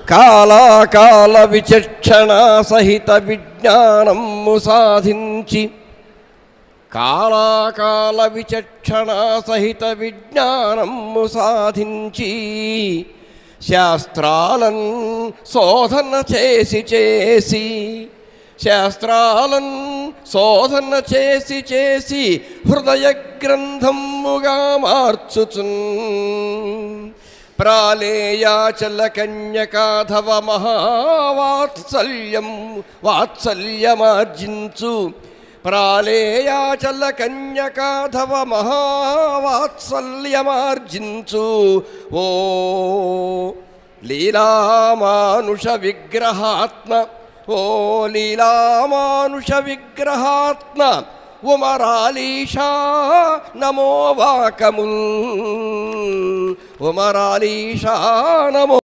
కాలాకాల విచక్షణ సహిత విజ్ఞానము సాధించి కాలాకాల విచక్షణ సహిత విజ్ఞానము సాధించి శాస్త్రాలను శోధన చేసి శాస్త్రాలను శోధన చేసి హృదయ గ్రంథముగా మార్చుచున్ ప్రాళేయాచల కన్యకాధవ వాత్సల్యమార్జించు ప్రాళేయాచల కన్యకాధవ మహావాత్సల్యమార్జించు ఓ లీలామానుష విగ్రహాత్మ ఓ లీలామానుష విగ్రహాత్మ ఉమరాలీషా నమో వాకముల్ ఉమరాలీషా నమో